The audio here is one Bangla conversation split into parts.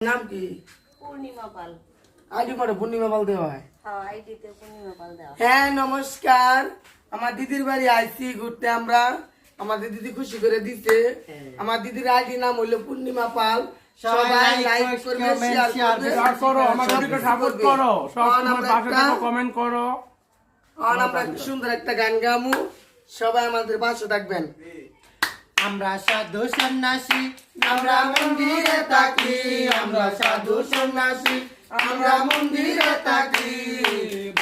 নাম কি? পূর্ণিমা পাল। আইডি করে পূর্ণিমা পাল দেওয়া হয়। হ্যাঁ, আইডিতে পূর্ণিমা পাল দেওয়া। হ্যাঁ নমস্কার, আমার দিদির বাড়ি আইছি ঘুরতে আমরা। আমাদের দিদি খুশি করে দিতে। আমার দিদির আইডি নাম হইলো পূর্ণিমা পাল। সবাই লাইক করবে, শেয়ার করো, আমার ভিডিওকে সাপোর্ট করো, সবসময় পাশে থাকো, কমেন্ট করো। আর আমরা একটু সুন্দর একটা গান গামু, সবাই আমাদের পাশে থাকবেন। আমরা সাধু সন্ন্যাসী, আমরা মন্দিরে থাকি। আমরা সাধু সন্ন্যাসী, আমরা মন্দিরে থাকি।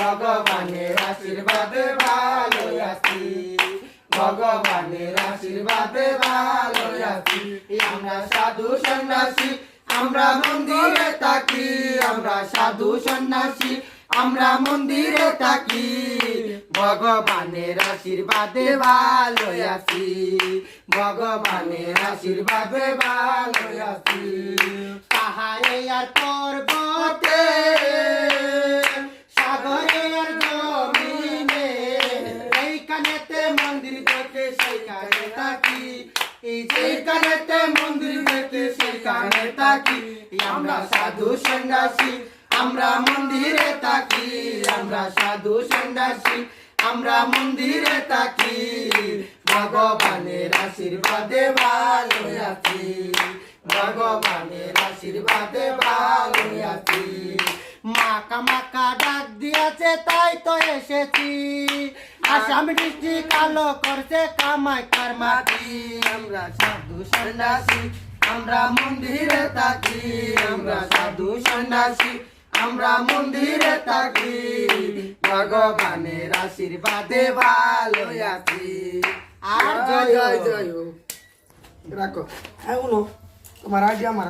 ভগবানের আশীর্বাদে ভালো আছি, ভগবানের আশীর্বাদে ভালো আছি। আমরা সাধু সন্ন্যাসী, আমরা মন্দিরে থাকি। আমরা সাধু সন্ন্যাসী, আমরা মন্দিরে থাকি। ভগবানের আশীর্বাদে ভালো আছি, ভগবানের আশীর্বাদে ভালো আছি। পাহাড়ে আর পর্বতে, সাগরে আর জমিনে, এইখানেতে মন্দির দেখে সেইখানে থাকি। এই যেখানেতে মন্দির দেখে সেইখানে থাকি। আমরা সাধু সন্ন্যাসী, আমরা মন্দিরে থাকি। আমরা সাধু সন্ন্যাসী, আমরা মন্দিরে থাকি। ভগবানের আশীর্বাদে ভালো আছি, ভগবানের আশীর্বাদে ভালো আছি। মাকা মাকা ডাক দিয়েছে তাই তো এসেছি। আসাম ডিস্ট্রিক্ট কালো করছে কামাখ্যার মাটি। আমরা সাধু সন্ন্যাসী, আমরা মন্দিরে থাকি। আমরা সাধু সন্ন্যাসী, আমরা মন্দিরে থাকি। ভগবানের আশীর্বাদে ভালো আছি। আর জয় জয় জয় হোক। রাখো। হ্যাঁ তোমার আইডি আমার